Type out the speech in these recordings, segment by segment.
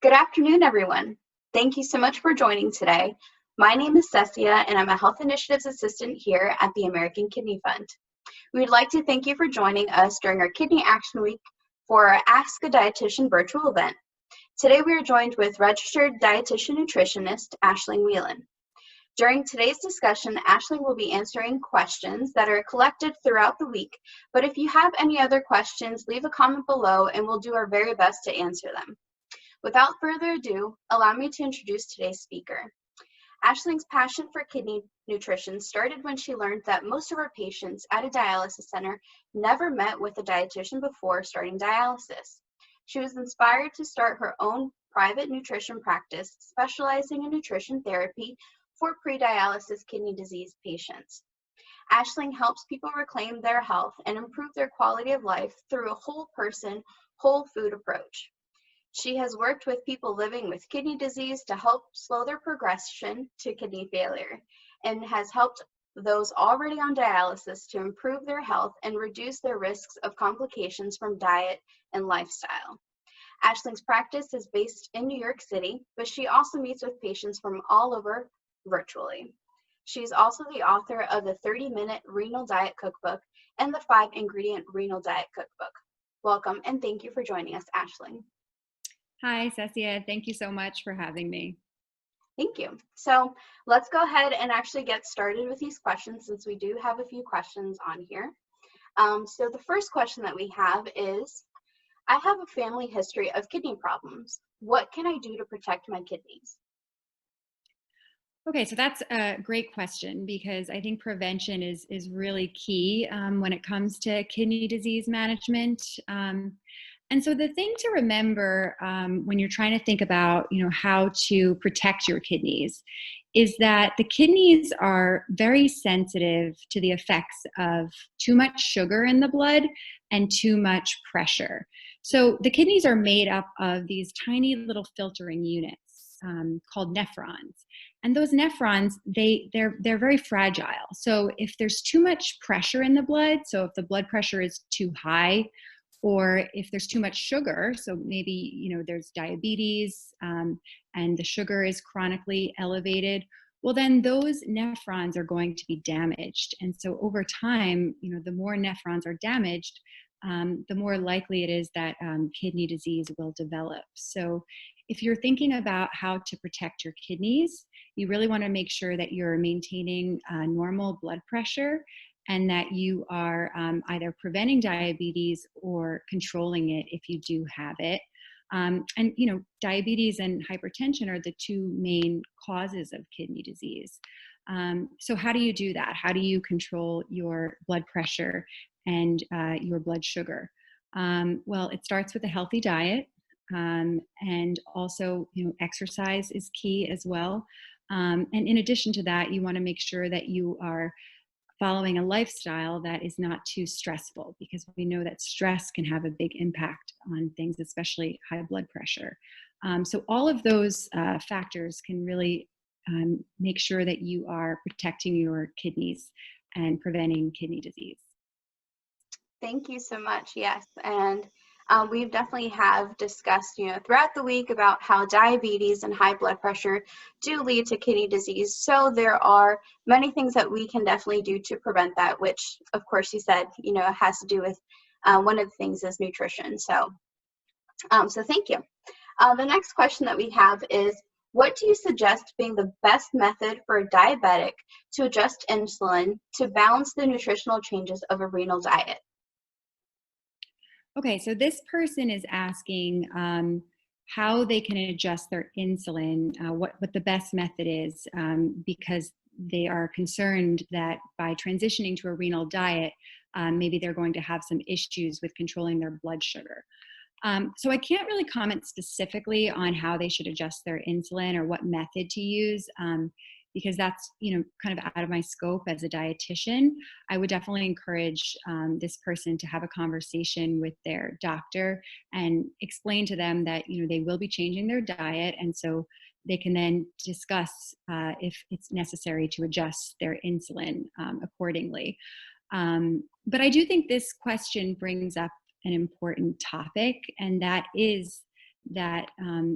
Good afternoon, everyone. Thank you so much for joining today. My name is Cecia, and I'm a Health Initiatives Assistant here at the American Kidney Fund. We would like to thank you for joining us during our Kidney Action Week for our Ask a Dietitian virtual event. Today, we are joined with registered dietitian nutritionist Aisling Whelan. During today's discussion, Aisling will be answering questions that are collected throughout the week, but if you have any other questions, leave a comment below and we'll do our very best to answer them. Without further ado, allow me to introduce today's speaker. Aisling's passion for kidney nutrition started when she learned that most of her patients at a dialysis center never met with a dietitian before starting dialysis. She was inspired to start her own private nutrition practice, specializing in nutrition therapy for pre-dialysis kidney disease patients. Aisling helps people reclaim their health and improve their quality of life through a whole person, whole food approach. She has worked with people living with kidney disease to help slow their progression to kidney failure and has helped those already on dialysis to improve their health and reduce their risks of complications from diet and lifestyle. Aisling's practice is based in New York City, but she also meets with patients from all over virtually. She's also the author of the 30-minute Renal Diet Cookbook and the 5-ingredient Renal Diet Cookbook. Welcome and thank you for joining us, Aisling. Hi, Cecia. Thank you so much for having me. Thank you. So let's go ahead and actually get started with these questions since we do have a few questions on here. So the first question that we have is, I have a family history of kidney problems. What can I do to protect my kidneys? Okay, so that's a great question because I think prevention is really key when it comes to kidney disease management. And so the thing to remember when you're trying to think about, how to protect your kidneys is that the kidneys are very sensitive to the effects of too much sugar in the blood and too much pressure. So the kidneys are made up of these tiny little filtering units called nephrons. And those nephrons, they're very fragile. So if there's too much pressure in the blood, so if the blood pressure is too high, or if there's too much sugar, so maybe there's diabetes and the sugar is chronically elevated, well then those nephrons are going to be damaged. And so over time, the more nephrons are damaged, the more likely it is that kidney disease will develop. So if you're thinking about how to protect your kidneys, you really want to make sure that you're maintaining normal blood pressure and that you are either preventing diabetes or controlling it if you do have it. And diabetes and hypertension are the two main causes of kidney disease. So how do you do that? How do you control your blood pressure and your blood sugar? Well, it starts with a healthy diet, and also, exercise is key as well. And in addition to that, you want to make sure that you are following a lifestyle that is not too stressful, because we know that stress can have a big impact on things, especially high blood pressure. So all of those factors can really make sure that you are protecting your kidneys and preventing kidney disease. Thank you so much. Yes, and we definitely have discussed, throughout the week about how diabetes and high blood pressure do lead to kidney disease. So there are many things that we can definitely do to prevent that, which, of course, you said, has to do with one of the things is nutrition. So thank you. The next question that we have is, what do you suggest being the best method for a diabetic to adjust insulin to balance the nutritional changes of a renal diet? Okay, so this person is asking how they can adjust their insulin, what the best method is, because they are concerned that by transitioning to a renal diet, maybe they're going to have some issues with controlling their blood sugar. So I can't really comment specifically on how they should adjust their insulin or what method to use, because that's kind of out of my scope as a dietitian. I would definitely encourage this person to have a conversation with their doctor and explain to them that they will be changing their diet, and so they can then discuss if it's necessary to adjust their insulin accordingly. But I do think this question brings up an important topic, and that is that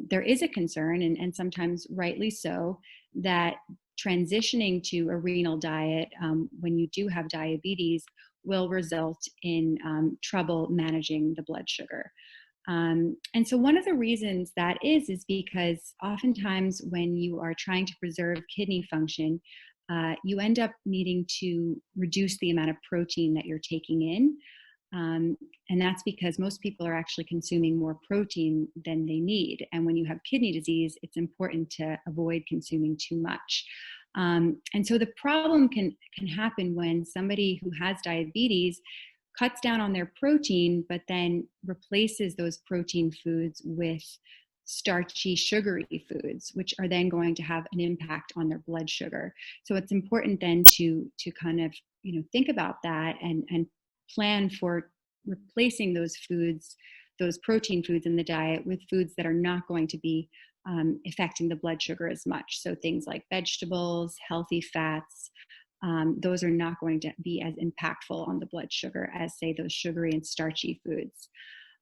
there is a concern, and sometimes rightly so, that transitioning to a renal diet when you do have diabetes will result in trouble managing the blood sugar. And so one of the reasons that is because oftentimes when you are trying to preserve kidney function, you end up needing to reduce the amount of protein that you're taking in. And that's because most people are actually consuming more protein than they need. And when you have kidney disease, it's important to avoid consuming too much. And so the problem can happen when somebody who has diabetes cuts down on their protein, but then replaces those protein foods with starchy, sugary foods, which are then going to have an impact on their blood sugar. So it's important then to kind of think about that and plan for replacing those foods, those protein foods in the diet, with foods that are not going to be affecting the blood sugar as much. So things like vegetables, healthy fats, those are not going to be as impactful on the blood sugar as, say, those sugary and starchy foods.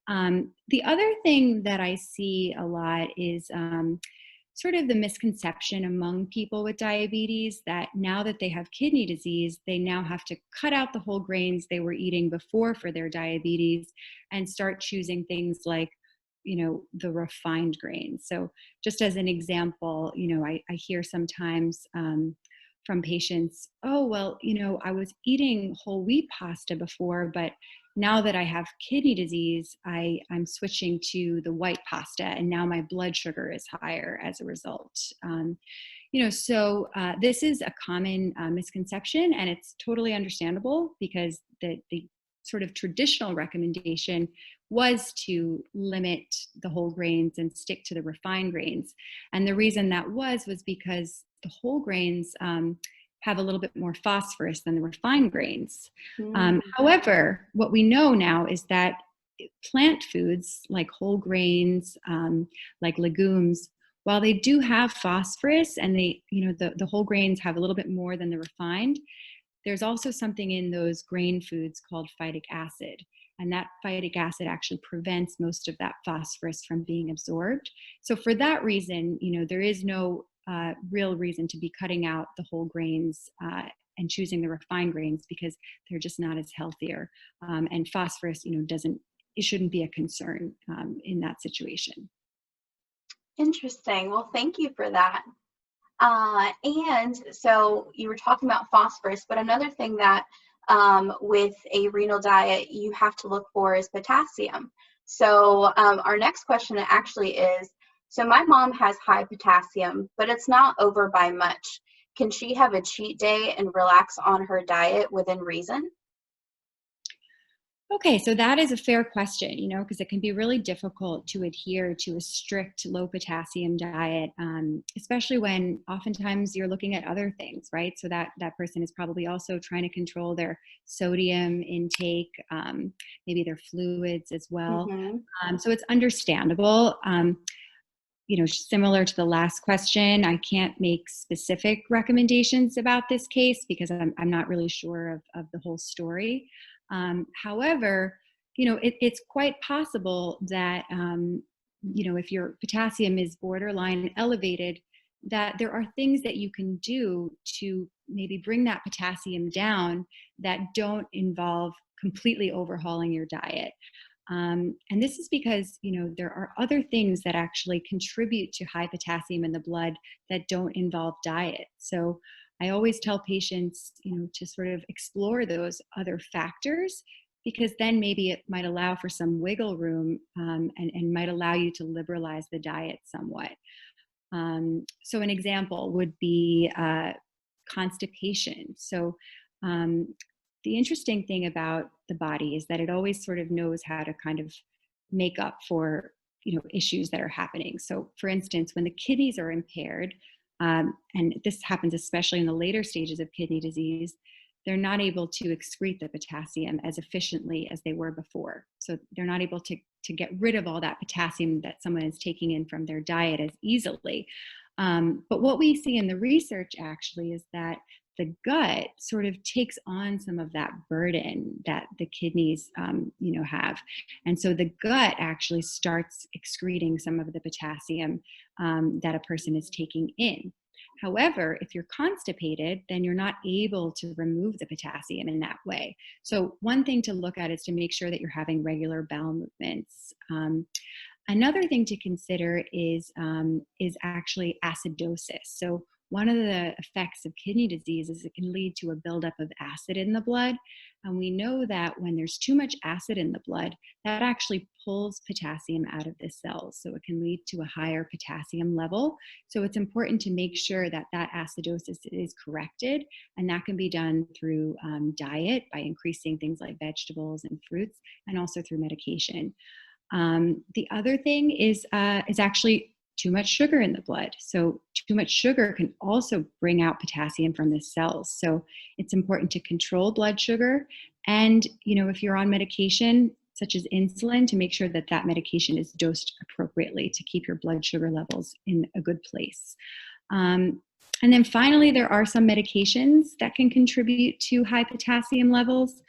The other thing that I see a lot is sort of the misconception among people with diabetes that now that they have kidney disease, they now have to cut out the whole grains they were eating before for their diabetes and start choosing things like, the refined grains. So just as an example, I hear sometimes from patients, oh, well, I was eating whole wheat pasta before, but now that I have kidney disease, I'm switching to the white pasta, and now my blood sugar is higher as a result. So this is a common misconception, and it's totally understandable because the sort of traditional recommendation was to limit the whole grains and stick to the refined grains. And the reason that was because the whole grains have a little bit more phosphorus than the refined grains. However, what we know now is that plant foods like whole grains, like legumes, while they do have phosphorus and the whole grains have a little bit more than the refined, there's also something in those grain foods called phytic acid. And that phytic acid actually prevents most of that phosphorus from being absorbed. So for that reason, there is no real reason to be cutting out the whole grains and choosing the refined grains because they're just not as healthier. And phosphorus, it shouldn't be a concern in that situation. Interesting. Well, thank you for that. And so you were talking about phosphorus, but another thing that with a renal diet you have to look for is potassium. So our next question actually is, so my mom has high potassium, but it's not over by much. Can she have a cheat day and relax on her diet within reason? Okay, so that is a fair question, because it can be really difficult to adhere to a strict low potassium diet, especially when oftentimes you're looking at other things, right? So that person is probably also trying to control their sodium intake, maybe their fluids as well. Mm-hmm. So it's understandable. Similar to the last question, I can't make specific recommendations about this case because I'm not really sure of the whole story. However, it's quite possible that, if your potassium is borderline elevated, that there are things that you can do to maybe bring that potassium down that don't involve completely overhauling your diet. And this is because, there are other things that actually contribute to high potassium in the blood that don't involve diet. So I always tell patients, to sort of explore those other factors, because then maybe it might allow for some wiggle room and might allow you to liberalize the diet somewhat. So an example would be constipation. So the interesting thing about the body is that it always sort of knows how to kind of make up for issues that are happening. So for instance, when the kidneys are impaired, and this happens especially in the later stages of kidney disease, they're not able to excrete the potassium as efficiently as they were before. So they're not able to get rid of all that potassium that someone is taking in from their diet as easily. But what we see in the research actually is that the gut sort of takes on some of that burden that the kidneys, have. And so the gut actually starts excreting some of the potassium that a person is taking in. However, if you're constipated, then you're not able to remove the potassium in that way. So one thing to look at is to make sure that you're having regular bowel movements. Another thing to consider is actually acidosis. So one of the effects of kidney disease is it can lead to a buildup of acid in the blood. And we know that when there's too much acid in the blood, that actually pulls potassium out of the cells. So it can lead to a higher potassium level. So it's important to make sure that that acidosis is corrected. And that can be done through diet by increasing things like vegetables and fruits, and also through medication. The other thing is actually too much sugar in the blood. So too much sugar can also bring out potassium from the cells. So it's important to control blood sugar. And, if you're on medication, such as insulin, to make sure that that medication is dosed appropriately to keep your blood sugar levels in a good place. And then finally, there are some medications that can contribute to high potassium levels.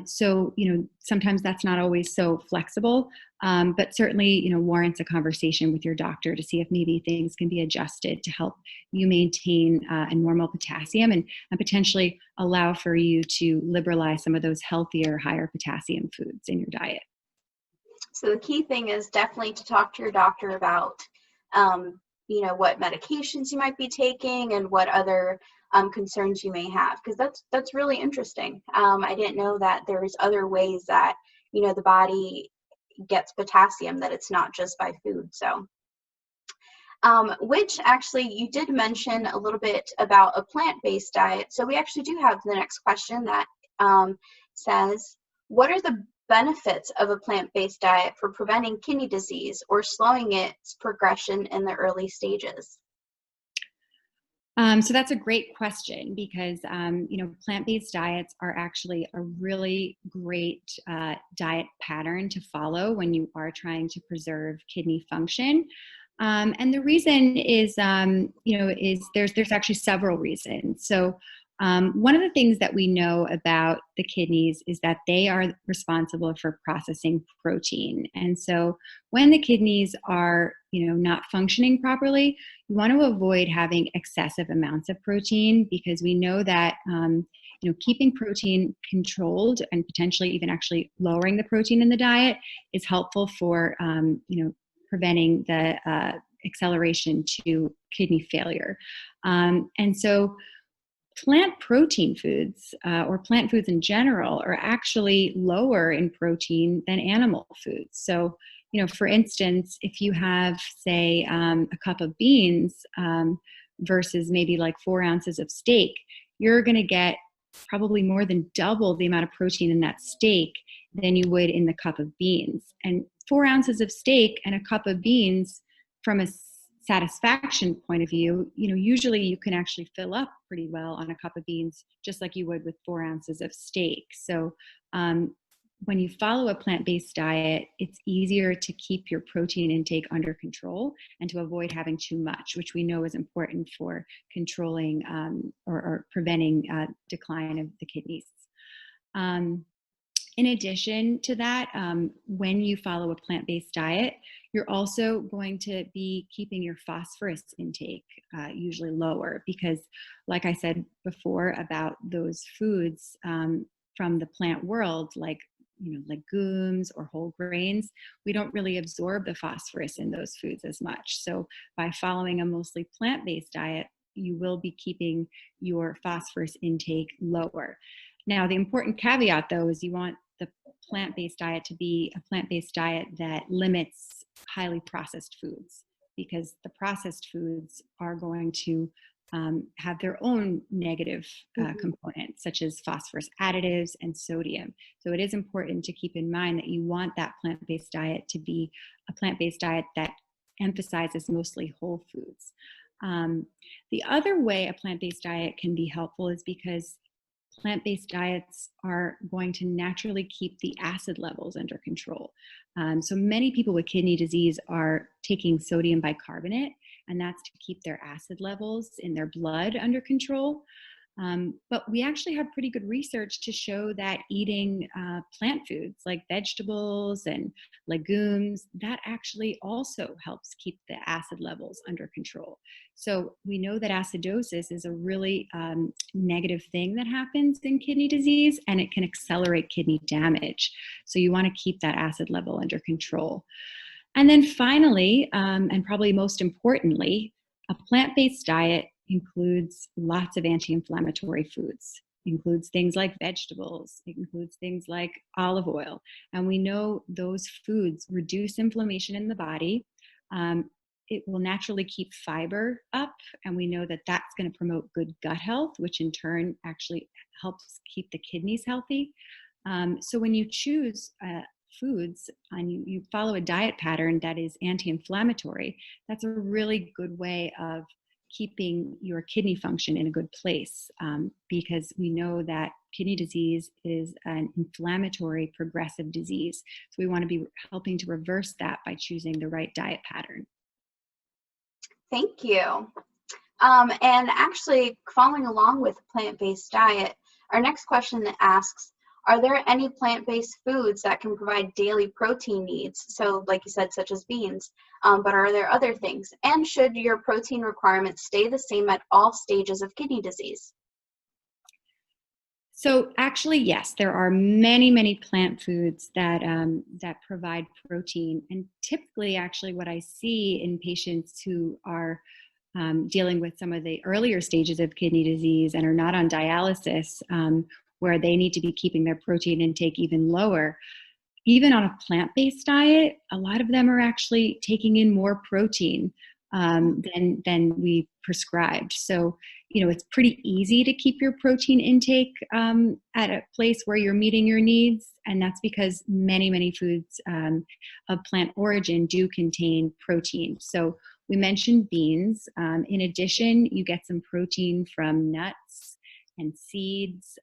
So, sometimes that's not always so flexible, but certainly, warrants a conversation with your doctor to see if maybe things can be adjusted to help you maintain a normal potassium and potentially allow for you to liberalize some of those healthier, higher potassium foods in your diet. So the key thing is definitely to talk to your doctor about, what medications you might be taking and what other concerns you may have, because that's really interesting. I didn't know that there's other ways that the body gets potassium, that it's not just by food. So, which actually you did mention a little bit about a plant-based diet. So we actually do have the next question that says, what are the benefits of a plant-based diet for preventing kidney disease or slowing its progression in the early stages? So that's a great question because, plant-based diets are actually a really great diet pattern to follow when you are trying to preserve kidney function. And the reason is, there's actually several reasons. So one of the things that we know about the kidneys is that they are responsible for processing protein. And so when the kidneys are, not functioning properly, you want to avoid having excessive amounts of protein, because we know that, keeping protein controlled and potentially even actually lowering the protein in the diet is helpful for, preventing the acceleration to kidney failure. And so plant protein foods or plant foods in general are actually lower in protein than animal foods. So, for instance, if you have, say, a cup of beans versus maybe like 4 ounces of steak, you're going to get probably more than double the amount of protein in that steak than you would in the cup of beans. And 4 ounces of steak and a cup of beans, from a satisfaction point of view, usually you can actually fill up pretty well on a cup of beans, just like you would with 4 ounces of steak. So when you follow a plant-based diet, it's easier to keep your protein intake under control and to avoid having too much, which we know is important for controlling or preventing decline of the kidneys. In addition to that, when you follow a plant-based diet, you're also going to be keeping your phosphorus intake usually lower, because, like I said before about those foods from the plant world, like legumes or whole grains, we don't really absorb the phosphorus in those foods as much. So by following a mostly plant-based diet, you will be keeping your phosphorus intake lower. Now, the important caveat, though, is you want the plant-based diet to be a plant-based diet that limits highly processed foods, because the processed foods are going to have their own negative components, such as phosphorus additives and sodium. So it is important to keep in mind that you want that plant-based diet to be a plant-based diet that emphasizes mostly whole foods. The other way a plant-based diet can be helpful is because plant-based diets are going to naturally keep the acid levels under control. So many people with kidney disease are taking sodium bicarbonate, and that's to keep their acid levels in their blood under control. But we actually have pretty good research to show that eating plant foods like vegetables and legumes, that actually also helps keep the acid levels under control. So we know that acidosis is a really negative thing that happens in kidney disease, and it can accelerate kidney damage. So you want to keep that acid level under control. And then finally, and probably most importantly, a plant-based diet includes lots of anti-inflammatory foods. It includes things like vegetables. It includes things like olive oil. And we know those foods reduce inflammation in the body. It will naturally keep fiber up, and we know that that's going to promote good gut health, which in turn actually helps keep the kidneys healthy. So when you choose foods and you follow a diet pattern that is anti-inflammatory, that's a really good way of keeping your kidney function in a good place, because we know that kidney disease is an inflammatory progressive disease. So we want to be helping to reverse that by choosing the right diet pattern. Thank you. And actually, following along with plant-based diet, our next question asks, are there any plant-based foods that can provide daily protein needs? So like you said, such as beans, but are there other things? And should your protein requirements stay the same at all stages of kidney disease? So actually, yes, there are many, many plant foods that that provide protein. And typically, actually, what I see in patients who are dealing with some of the earlier stages of kidney disease and are not on dialysis, where they need to be keeping their protein intake even lower, even on a plant-based diet, a lot of them are actually taking in more protein than we prescribed. So, it's pretty easy to keep your protein intake at a place where you're meeting your needs, and that's because many, many foods of plant origin do contain protein. So we mentioned beans. In addition, you get some protein from nuts and seeds,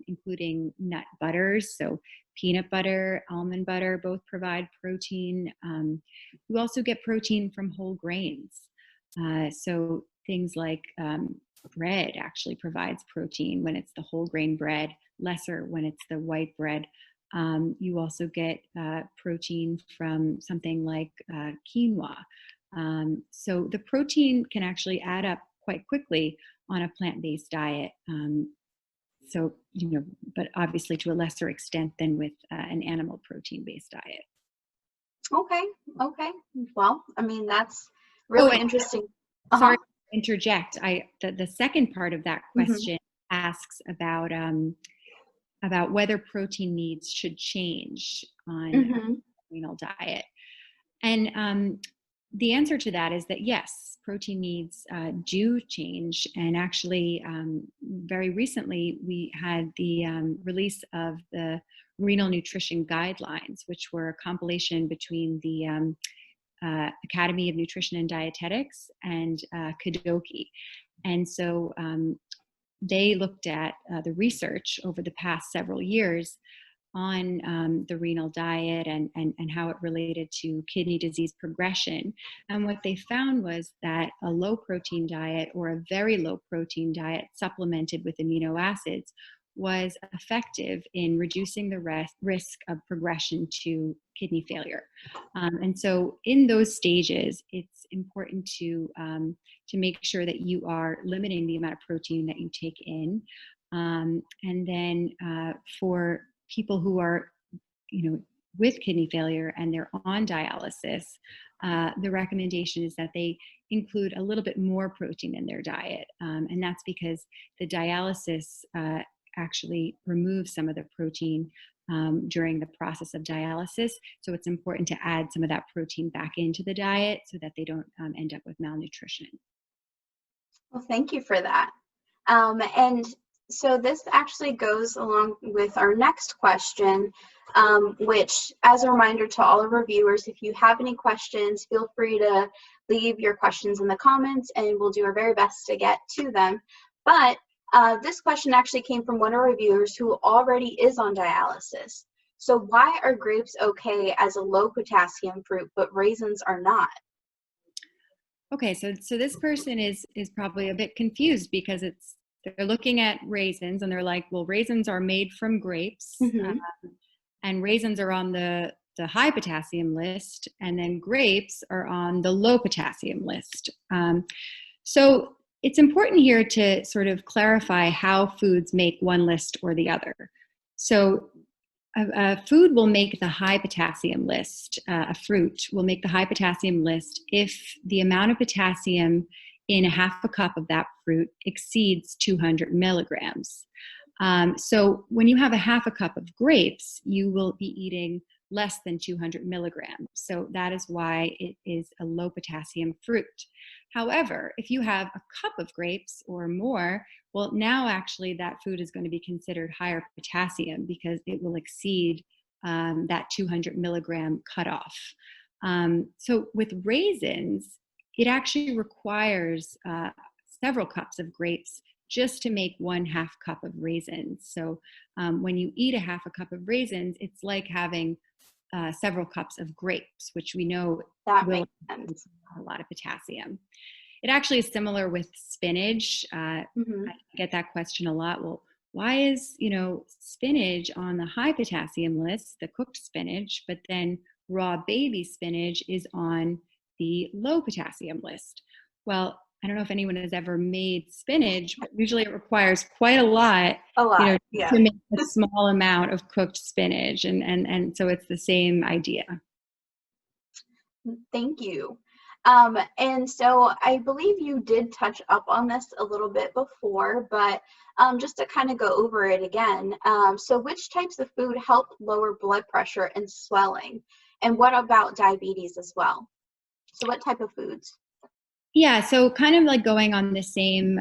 including nut butters. So peanut butter, almond butter, both provide protein. You also get protein from whole grains. So things like bread actually provides protein when it's the whole grain bread, lesser when it's the white bread. You also get protein from something like quinoa. So the protein can actually add up quite quickly on a plant-based diet. So, but obviously to a lesser extent than with an animal protein-based diet. Okay. Well, I mean, that's Oh, really and interesting. sorry Uh-huh. to interject. The second part of that Mm-hmm. question asks about whether protein needs should change on a Mm-hmm. renal diet. And the answer to that is that yes, protein needs do change. And actually, very recently, we had the release of the Renal Nutrition Guidelines, which were a compilation between the Academy of Nutrition and Dietetics and Kadoki. And so they looked at the research over the past several years on the renal diet and how it related to kidney disease progression. And what they found was that a low protein diet or a very low protein diet supplemented with amino acids was effective in reducing the risk of progression to kidney failure. And so in those stages, it's important to make sure that you are limiting the amount of protein that you take in. And then for people who are, with kidney failure and they're on dialysis, the recommendation is that they include a little bit more protein in their diet. And that's because the dialysis actually removes some of the protein during the process of dialysis. So it's important to add some of that protein back into the diet so that they don't end up with malnutrition. Well, thank you for that. And so this actually goes along with our next question, which, as a reminder to all of our viewers, if you have any questions, feel free to leave your questions in the comments and we'll do our very best to get to them. But this question actually came from one of our viewers who already is on dialysis. So why are grapes okay as a low potassium fruit, but raisins are not? Okay, so this person is probably a bit confused because it's they're looking at raisins and they're like, well, raisins are made from grapes, Mm-hmm. and raisins are on the high potassium list, and then grapes are on the low potassium list. So it's important here to sort of clarify how foods make one list or the other. So a food will make the high potassium list, a fruit will make the high potassium list if the amount of potassium in a half a cup of that fruit exceeds 200 milligrams. So when you have a half a cup of grapes, you will be eating less than 200 milligrams. So that is why it is a low potassium fruit. However, if you have a cup of grapes or more, well, now actually that food is going to be considered higher potassium because it will exceed that 200 milligram cutoff. So with raisins, it actually requires several cups of grapes just to make 1/2 cup of raisins. So when you eat a half a cup of raisins, it's like having several cups of grapes, which we know That will makes sense. have a lot of potassium. It actually is similar with spinach. Mm-hmm. I get that question a lot. Well, why is, spinach on the high potassium list, the cooked spinach, but then raw baby spinach is on the low potassium list? Well, I don't know if anyone has ever made spinach, but usually it requires quite a lot, A lot, to yeah. make a small amount of cooked spinach. And so it's the same idea. Thank you. And so I believe you did touch up on this a little bit before, but just to kind of go over it again. So which types of food help lower blood pressure and swelling? And what about diabetes as well? So what type of foods? Yeah, so kind of like going on the same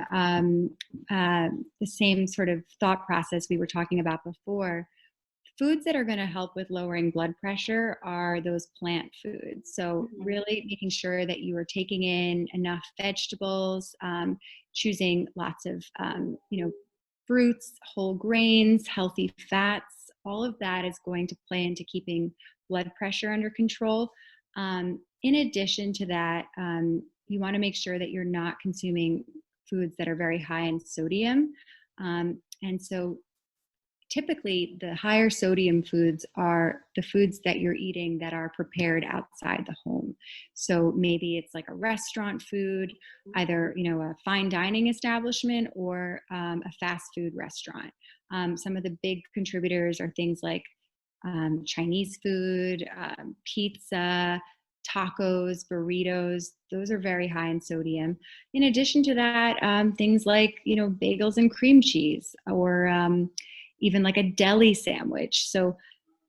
sort of thought process we were talking about before. Foods that are going to help with lowering blood pressure are those plant foods. So Mhm. really making sure that you are taking in enough vegetables, choosing lots of fruits, whole grains, healthy fats. All of that is going to play into keeping blood pressure under control. In addition to that, you want to make sure that you're not consuming foods that are very high in sodium. And so typically the higher sodium foods are the foods that you're eating that are prepared outside the home. So maybe it's like a restaurant food, either a fine dining establishment or a fast food restaurant. Some of the big contributors are things like Chinese food, pizza, tacos, burritos. Those are very high in sodium. In addition to that, things like bagels and cream cheese, or even like a deli sandwich. So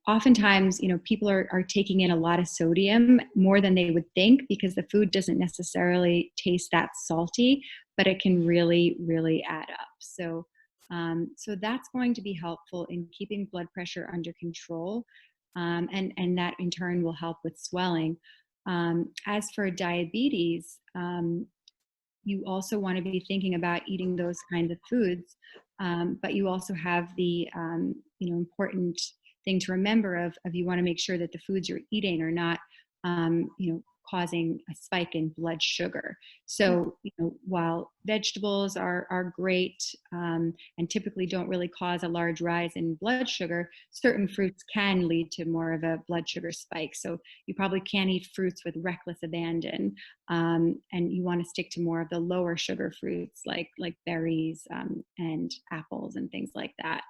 oftentimes, people are taking in a lot of sodium, more than they would think, because the food doesn't necessarily taste that salty, but it can really, really add up. So that's going to be helpful in keeping blood pressure under control, and that in turn will help with swelling. As for diabetes, you also want to be thinking about eating those kinds of foods, but you also have the important thing to remember of you want to make sure that the foods you're eating are not causing a spike in blood sugar. So while vegetables are great, and typically don't really cause a large rise in blood sugar, certain fruits can lead to more of a blood sugar spike. So you probably can't eat fruits with reckless abandon, and you want to stick to more of the lower sugar fruits like berries, and apples and things like that.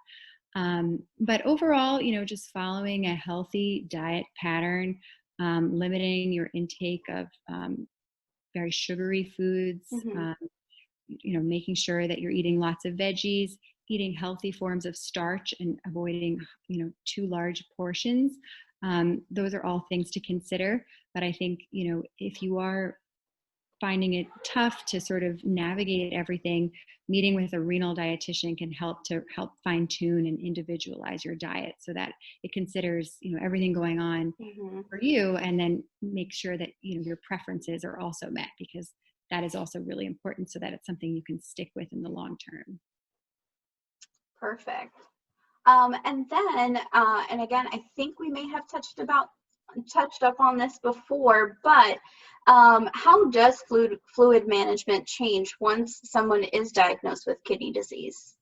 But overall, just following a healthy diet pattern, limiting your intake of very sugary foods, Mhm. making sure that you're eating lots of veggies, eating healthy forms of starch, and avoiding, too large portions. Those are all things to consider. But I think, if you are finding it tough to sort of navigate everything, meeting with a renal dietitian can help fine tune and individualize your diet so that it considers everything going on Mhm. for you, and then make sure that your preferences are also met, because that is also really important, so that it's something you can stick with in the long term. Perfect. And then, and again, I think we may have touched touched up on this before, but how does fluid management change once someone is diagnosed with kidney disease?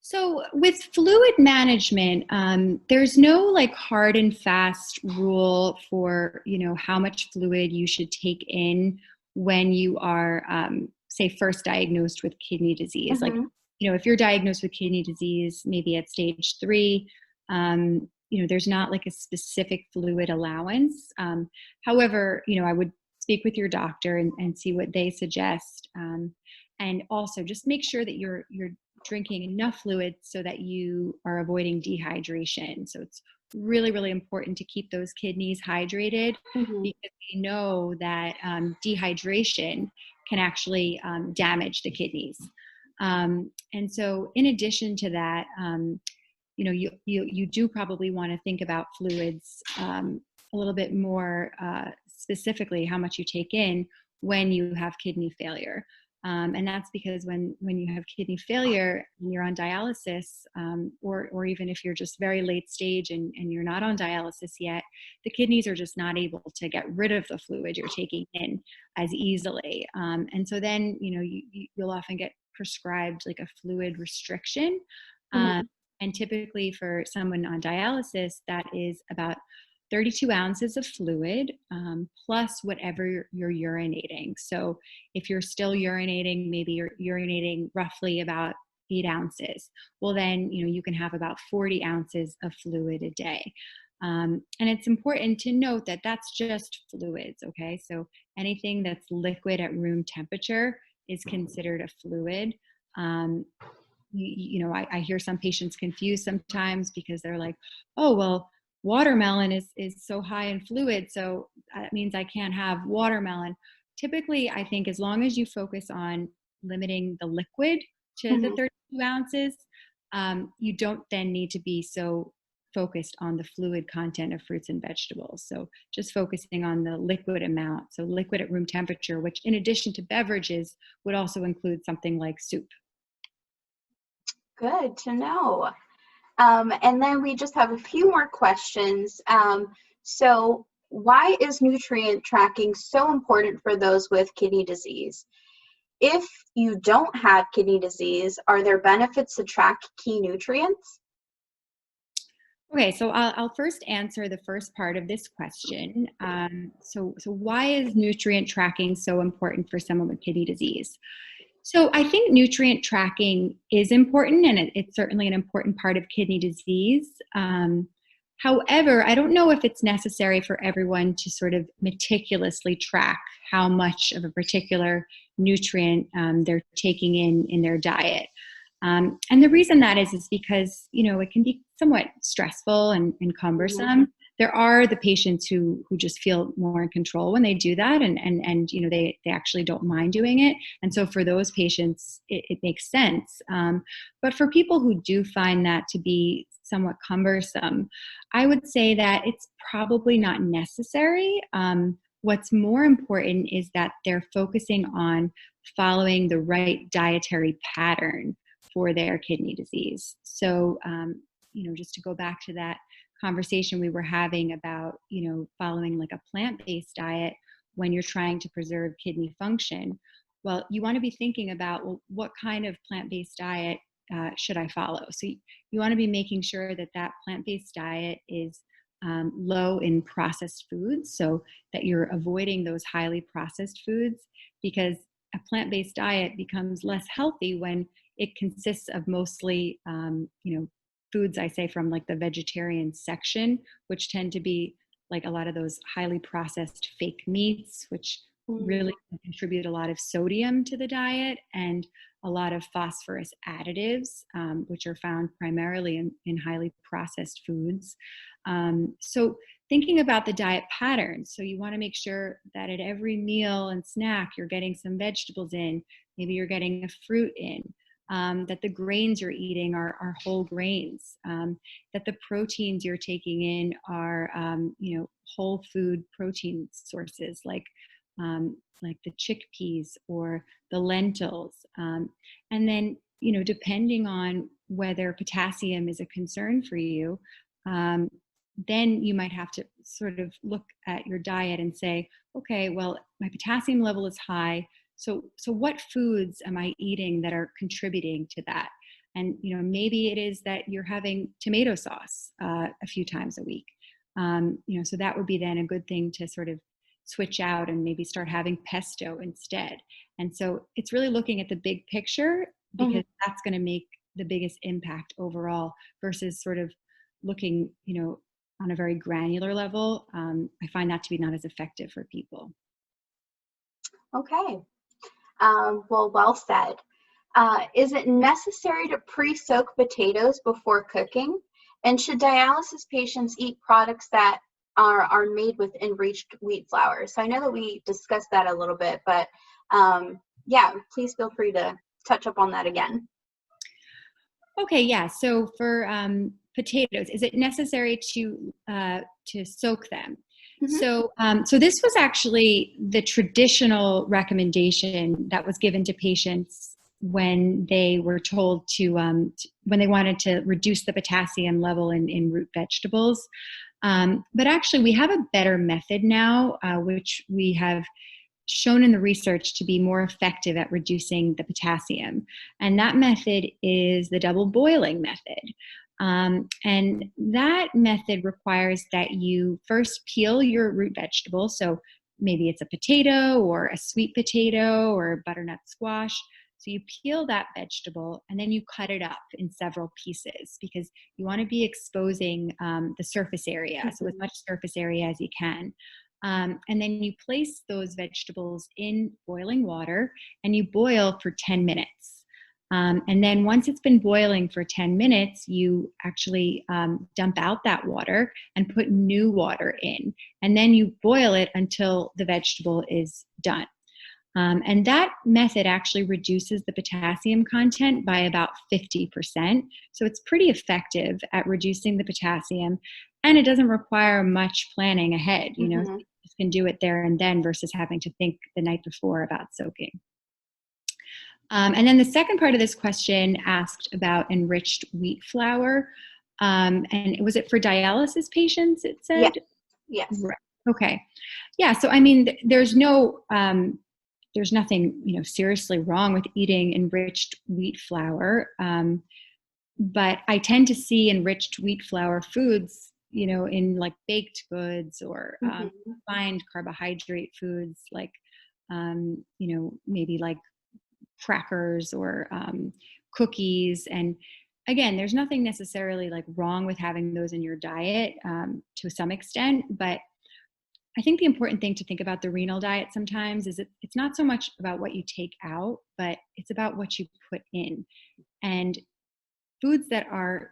So with fluid management, there's no like hard and fast rule for, how much fluid you should take in when you are, say, first diagnosed with kidney disease. Like, Mm-hmm. if you're diagnosed with kidney disease, maybe at stage 3, there's not like a specific fluid allowance. However, I would speak with your doctor and see what they suggest. And also just make sure that you're drinking enough fluid so that you are avoiding dehydration. So it's really, really important to keep those kidneys hydrated, Mm-hmm. because we know that dehydration can actually damage the kidneys. And so in addition to that, you do probably want to think about fluids a little bit more specifically, how much you take in when you have kidney failure. And that's because when you have kidney failure and you're on dialysis, or even if you're just very late stage and you're not on dialysis yet, the kidneys are just not able to get rid of the fluid you're taking in as easily. And so then, you'll often get prescribed like a fluid restriction. Mm-hmm. And typically for someone on dialysis, that is about 32 ounces of fluid, plus whatever you're urinating. So if you're still urinating, maybe you're urinating roughly about 8 ounces. Well, then, you can have about 40 ounces of fluid a day. And it's important to note that that's just fluids, okay? So anything that's liquid at room temperature is considered a fluid. Um, I hear some patients confused sometimes because they're like, oh, well, watermelon is so high in fluid, so that means I can't have watermelon. Typically, I think as long as you focus on limiting the liquid to the Mm-hmm. 32 ounces, you don't then need to be so focused on the fluid content of fruits and vegetables. So just focusing on the liquid amount. So liquid at room temperature, which in addition to beverages would also include something like soup. Good to know. And then we just have a few more questions. So why is nutrient tracking so important for those with kidney disease? If you don't have kidney disease, are there benefits to track key nutrients? Okay, so I'll first answer the first part of this question. So why is nutrient tracking so important for someone with kidney disease? So I think nutrient tracking is important, and it's certainly an important part of kidney disease. However, I don't know if it's necessary for everyone to sort of meticulously track how much of a particular nutrient they're taking in their diet. And the reason that is because, it can be somewhat stressful and Mhm. cumbersome. There are the patients who just feel more in control when they do that, and they actually don't mind doing it. And so for those patients, it makes sense. But for people who do find that to be somewhat cumbersome, I would say that it's probably not necessary. What's more important is that they're focusing on following the right dietary pattern for their kidney disease. So, just to go back to that conversation we were having about, following like a plant-based diet when you're trying to preserve kidney function. Well, you want to be thinking about, well, what kind of plant-based diet should I follow? So you want to be making sure that that plant-based diet is low in processed foods, so that you're avoiding those highly processed foods, because a plant-based diet becomes less healthy when it consists of mostly, foods, I say, from like the vegetarian section, which tend to be like a lot of those highly processed fake meats, which Mm. really contribute a lot of sodium to the diet, and a lot of phosphorus additives, which are found primarily in highly processed foods. So thinking about the diet patterns. So you want to make sure that at every meal and snack, you're getting some vegetables in, maybe you're getting a fruit in, that the grains you're eating are whole grains, that the proteins you're taking in are, whole food protein sources like the chickpeas or the lentils. And then, depending on whether potassium is a concern for you, um, then you might have to sort of look at your diet and say, okay, well, my potassium level is high. So what foods am I eating that are contributing to that? And, maybe it is that you're having tomato sauce a few times a week. So that would be then a good thing to sort of switch out and maybe start having pesto instead. And so it's really looking at the big picture, because that's going to make the biggest impact overall, versus sort of looking, on a very granular level. I find that to be not as effective for people. Okay. Well said. Is it necessary to pre-soak potatoes before cooking? And should dialysis patients eat products that are made with enriched wheat flour? So I know that we discussed that a little bit, but yeah, please feel free to touch up on that again. Okay, yeah. So for potatoes, is it necessary to soak them? So this was actually the traditional recommendation that was given to patients when they were told to when they wanted to reduce the potassium level in root vegetables. But actually, we have a better method now, which we have shown in the research to be more effective at reducing the potassium. And that method is the double boiling method. And that method requires that you first peel your root vegetable. So maybe it's a potato or a sweet potato or butternut squash. So you peel that vegetable and then you cut it up in several pieces, because you want to be exposing the surface area, so as much surface area as you can. And then you place those vegetables in boiling water and you boil for 10 minutes. And then once it's been boiling for 10 minutes, you actually dump out that water and put new water in. And then you boil it until the vegetable is done. And that method actually reduces the potassium content by about 50%. So it's pretty effective at reducing the potassium, and it doesn't require much planning ahead. You just can do it there and then versus having to think the night before about soaking. And then the second part of this question asked about enriched wheat flour. And was it for dialysis patients, it said? Yes. Right. Okay. Yeah. So, I mean, there's nothing, seriously wrong with eating enriched wheat flour. But I tend to see enriched wheat flour foods, in like baked goods or refined carbohydrate foods, like, maybe like crackers or cookies. And again, there's nothing necessarily like wrong with having those in your diet to some extent, but I think the important thing to think about the renal diet sometimes is it's not so much about what you take out, but it's about what you put in. And foods that are,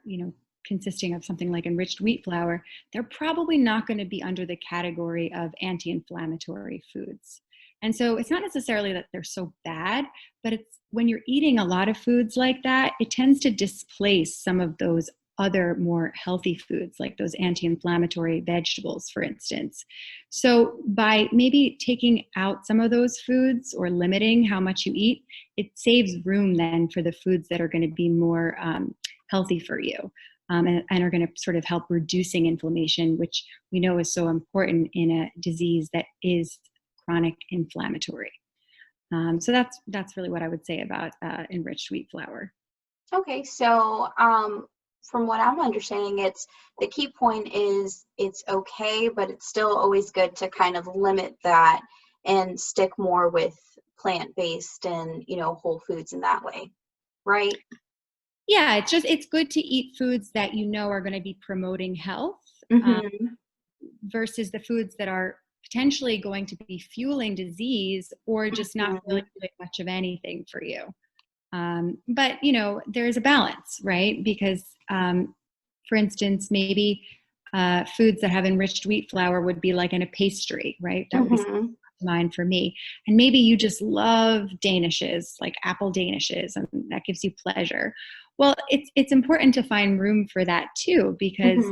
consisting of something like enriched wheat flour, they're probably not going to be under the category of anti-inflammatory foods. And so it's not necessarily that they're so bad, but it's when you're eating a lot of foods like that, it tends to displace some of those other more healthy foods, like those anti-inflammatory vegetables, for instance. So by maybe taking out some of those foods or limiting how much you eat, it saves room then for the foods that are going to be more healthy for you and are going to sort of help reducing inflammation, which we know is so important in a disease that is chronic inflammatory. So that's really what I would say about enriched wheat flour. Okay, so from what I'm understanding, it's the key point is it's okay, but it's still always good to kind of limit that and stick more with plant-based and, whole foods in that way, right? Yeah, it's good to eat foods that are going to be promoting health versus the foods that are potentially going to be fueling disease or just not really doing much of anything for you. But, there's a balance, right? Because, for instance, maybe foods that have enriched wheat flour would be like in a pastry, right? That would be mine for me. And maybe you just love danishes, like apple danishes, and that gives you pleasure. Well, it's important to find room for that too, because,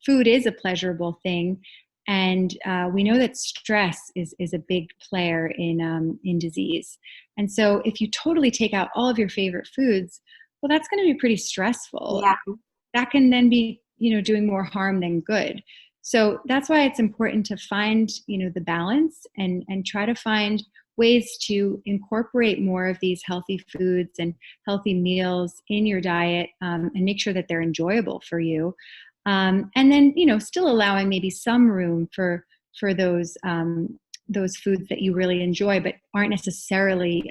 food is a pleasurable thing. And we know that stress is a big player in disease. And so if you totally take out all of your favorite foods, well, that's going to be pretty stressful. Yeah. That can then be doing more harm than good. So that's why it's important to find, the balance and try to find ways to incorporate more of these healthy foods and healthy meals in your diet, and make sure that they're enjoyable for you. And then, still allowing maybe some room for those foods that you really enjoy, but aren't necessarily,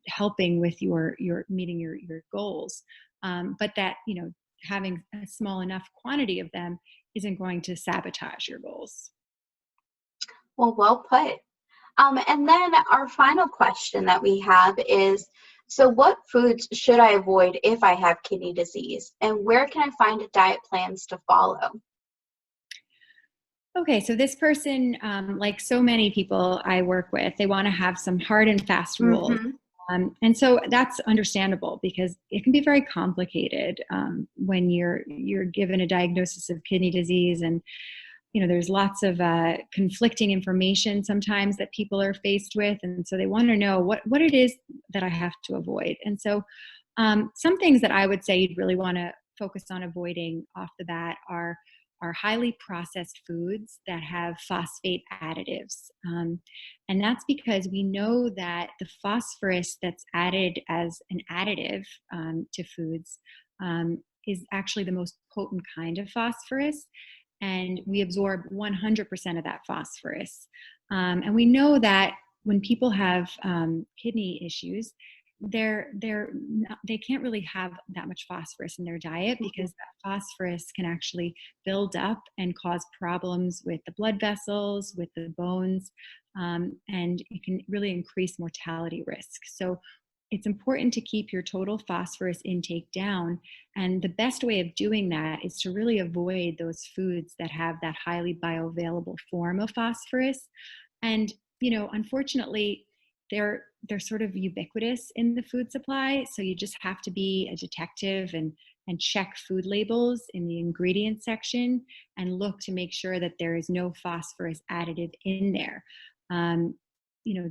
helping with your meeting your goals. But that, having a small enough quantity of them isn't going to sabotage your goals. Well put. And then our final question that we have is, so what foods should I avoid if I have kidney disease? And where can I find diet plans to follow? Okay, so this person, like so many people I work with, they want to have some hard and fast rules. Mm-hmm. And so that's understandable because it can be very complicated, when you're given a diagnosis of kidney disease, and there's lots of conflicting information sometimes that people are faced with, and so they want to know what it is that I have to avoid. And so some things that I would say you'd really want to focus on avoiding off the bat are highly processed foods that have phosphate additives. And that's because we know that the phosphorus that's added as an additive, to foods, is actually the most potent kind of phosphorus. And we absorb 100% of that phosphorus. And we know that when people have kidney issues, they can't really have that much phosphorus in their diet because that phosphorus can actually build up and cause problems with the blood vessels, with the bones, and it can really increase mortality risk. So it's important to keep your total phosphorus intake down. And the best way of doing that is to really avoid those foods that have that highly bioavailable form of phosphorus. And, unfortunately, they're sort of ubiquitous in the food supply. So you just have to be a detective and check food labels in the ingredient section and look to make sure that there is no phosphorus additive in there. Um,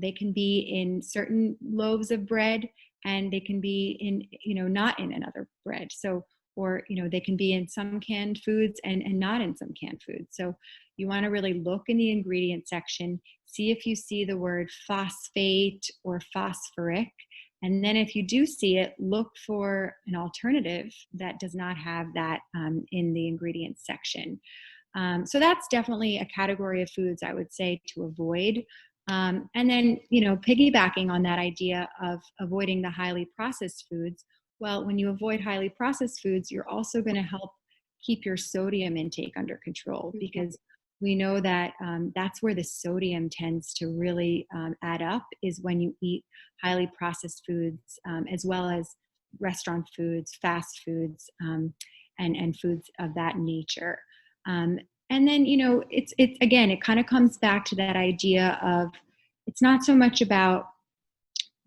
they can be in certain loaves of bread, and they can be in, not in another bread. So, or, they can be in some canned foods and not in some canned foods. So you want to really look in the ingredient section, see if you see the word phosphate or phosphoric. And then if you do see it, look for an alternative that does not have that, in the ingredients section. So that's definitely a category of foods I would say to avoid. And then, piggybacking on that idea of avoiding the highly processed foods, well, when you avoid highly processed foods, you're also going to help keep your sodium intake under control, because we know that that's where the sodium tends to really add up, is when you eat highly processed foods, as well as restaurant foods, fast foods, and foods of that nature. And then, it's again, it kind of comes back to that idea of, it's not so much about,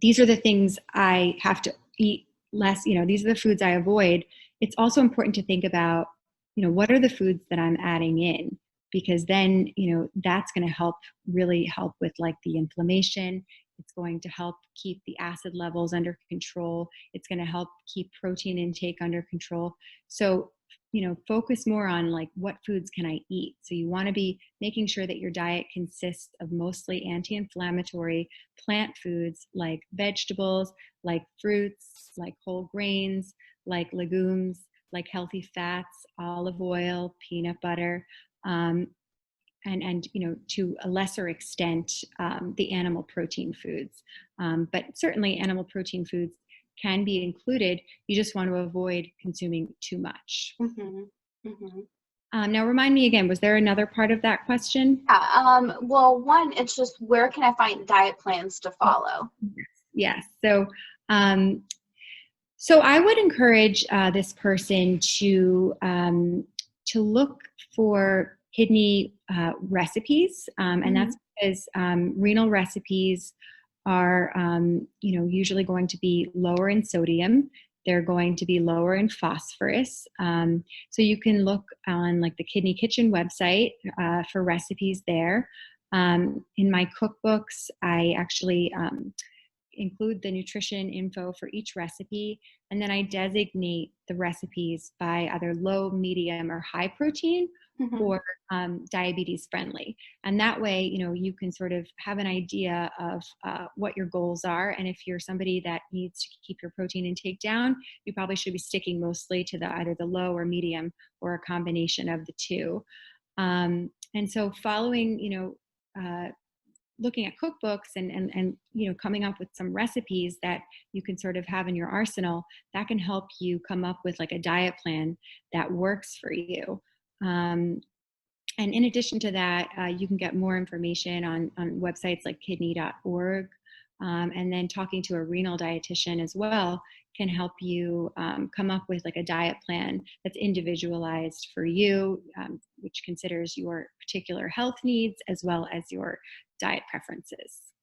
these are the things I have to eat less, these are the foods I avoid. It's also important to think about, what are the foods that I'm adding in? Because then, that's going to really help with like the inflammation. It's going to help keep the acid levels under control. It's going to help keep protein intake under control. So, focus more on like, what foods can I eat? So you want to be making sure that your diet consists of mostly anti-inflammatory plant foods, like vegetables, like fruits, like whole grains, like legumes, like healthy fats, olive oil, peanut butter, and to a lesser extent, the animal protein foods. But certainly animal protein foods can be included. You just want to avoid consuming too much. Mm-hmm. Mm-hmm. Now, remind me again, was there another part of that question? Yeah, well, one, it's just, where can I find diet plans to follow? Yes. Um, so I would encourage this person to look for kidney recipes, and that's because renal recipes are, usually going to be lower in sodium. They're going to be lower in phosphorus. So you can look on like the Kidney Kitchen website for recipes there. In my cookbooks, I actually include the nutrition info for each recipe, and then I designate the recipes by either low, medium, or high protein, Mhm. or diabetes friendly. And that way, you can sort of have an idea of what your goals are. And if you're somebody that needs to keep your protein intake down, you probably should be sticking mostly to either the low or medium, or a combination of the two. And so following, looking at cookbooks and coming up with some recipes that you can sort of have in your arsenal, that can help you come up with like a diet plan that works for you. And in addition to that, you can get more information on websites like kidney.org. And then talking to a renal dietitian as well can help you come up with like a diet plan that's individualized for you, which considers your particular health needs as well as your diet preferences,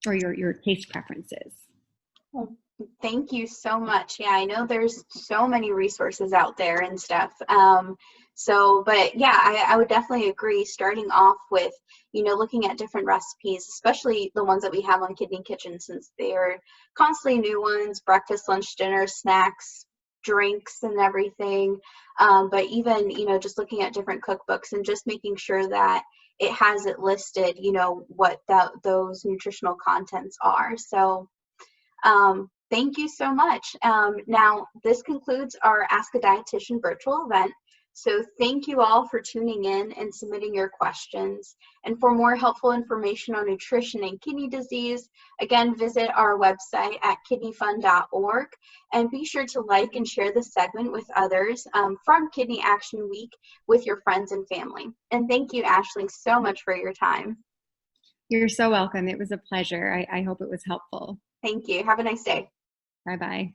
or your taste preferences. Well, thank you so much. Yeah, I know there's so many resources out there and stuff. But yeah, I would definitely agree, starting off with, looking at different recipes, especially the ones that we have on Kidney Kitchen, since they are constantly new ones, breakfast, lunch, dinner, snacks, drinks, and everything. But even, just looking at different cookbooks and just making sure that it has it listed, what those nutritional contents are. So thank you so much. Now, this concludes our Ask a Dietitian virtual event. So thank you all for tuning in and submitting your questions. And for more helpful information on nutrition and kidney disease, again, visit our website at kidneyfund.org, and be sure to like and share this segment with others from Kidney Action Week with your friends and family. And thank you, Aisling, so much for your time. You're so welcome. It was a pleasure. I hope it was helpful. Thank you. Have a nice day. Bye-bye.